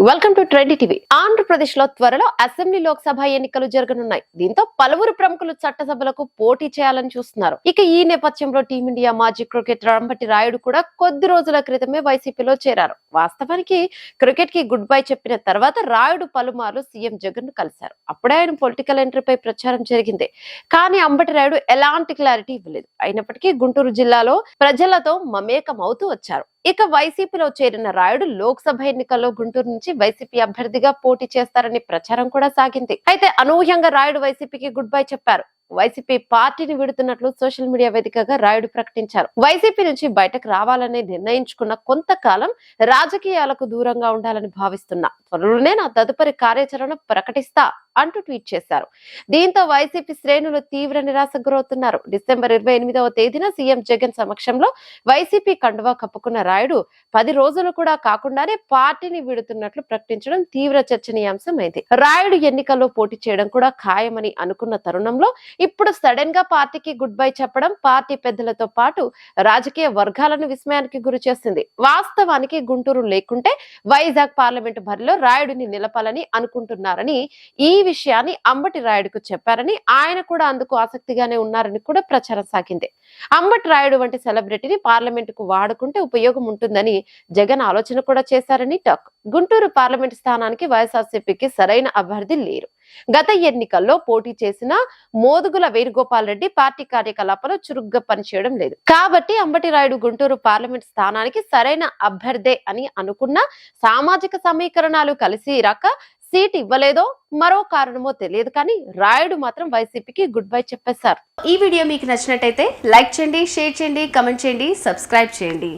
Welcome to trendy TV. Andhra Pradesh లో త్వరలో assembly Lok Sabha ఎన్నికలు జరగనున్నాయి. దీంతో పలువురు ప్రముఖులు చట్టసభలకు పోటీ చేయాలని చూస్తున్నారు. ఇక ఈ నేపథ్యంలో టీమిండియా మాజీ క్రికెటర్ అంబటి రాయుడు కూడా కొద్ది రోజుల క్రితమే వైసీపీలో చేరారు. వాస్తవానికి క్రికెట్ కి గుడ్ బై చెప్పిన తర్వాత రాయుడు పలుమార్లు సీఎం జగన్ ను కలిశారు. అప్పుడే ఆయన పొలిటికల్ ఎంట్రీపై ప్రచారం జరిగింది. కానీ అంబటి రాయుడు ఎలాంటి క్లారిటీ ఇవ్వలేదు. అయినప్పటికీ గుంటూరు జిల్లాలో ప్రజలతో మమేకం అవుతూ వచ్చారు. ఇక వైసీపీలో చేరిన రాయుడు లోక్సభ ఎన్నికల్లో గుంటూరు నుంచి వైసీపీ అభ్యర్థిగా పోటీ చేస్తారని ప్రచారం కూడా సాగింది. అయితే అనూహ్యంగా రాయుడు వైసీపీకి గుడ్ బై చెప్పారు. వైసీపీ పార్టీని విడుతున్నట్లు సోషల్ మీడియా వేదికగా రాయుడు ప్రకటించారు. వైసీపీ నుంచి బయటకు రావాలని నిర్ణయించుకున్న కొంతకాలం రాజకీయాలకు దూరంగా ఉండాలని భావిస్తున్నా, త్వరలోనే నా తదుపరి కార్యాచరణ ప్రకటిస్తా అంటూ ట్వీట్ చేశారు. దీంతో వైసీపీ శ్రేణులు తీవ్ర నిరాశకు గురవుతున్నారు. డిసెంబర్ 28వ తేదీన సీఎం జగన్ సమక్షంలో వైసీపీ కండువా కప్పుకున్న రాయుడు 10 రోజులు కూడా కాకుండానే పార్టీని విడుతున్నట్లు ప్రకటించడం తీవ్ర చర్చనీయాంశమైంది. రాయుడు ఎన్నికల్లో పోటీ చేయడం కూడా ఖాయమని అనుకున్న తరుణంలో ఇప్పుడు సడన్ గా పార్టీకి గుడ్ బై చెప్పడం పార్టీ పెద్దలతో పాటు రాజకీయ వర్గాలను విస్మయానికి గురి చేసింది. వాస్తవానికి గుంటూరు లేకుంటే వైజాగ్ పార్లమెంటు బరిలో రాయుడిని నిలపాలని అనుకుంటున్నారని, ఈ విషయాన్ని అంబటి రాయుడుకు చెప్పారని, ఆయన కూడా అందుకు ఆసక్తిగానే ఉన్నారని కూడా ప్రచారం సాగింది. అంబటి రాయుడు వంటి సెలబ్రిటీని పార్లమెంటుకు వాడుకుంటే ఉపయోగం ఉంటుందని జగన్ ఆలోచన కూడా చేశారని టాక్. గుంటూరు పార్లమెంటు స్థానానికి వైఎస్ఆర్సీపీకి సరైన అభ్యర్థి లేరు. గత ఎన్నికల్లో పోటీ చేసిన మోదుగుల వేణుగోపాల్ రెడ్డి పార్టీ కార్యకలాపాలు చురుగ్గా పనిచేయడం లేదు. కాబట్టి అంబటి రాయుడు గుంటూరు పార్లమెంట్ స్థానానికి సరైన అభ్యర్థే అని అనుకున్న సామాజిక సమీకరణాలు కలిసి రాక సీట్ ఇవ్వలేదో మరో కారణమో తెలియదు, కానీ రాయుడు మాత్రం వైసీపీకి గుడ్ బై చెప్పేశారు. ఈ వీడియో మీకు నచ్చినట్టయితే లైక్ చేయండి, షేర్ చేయండి, కమెంట్ చేయండి, సబ్స్క్రైబ్ చేయండి.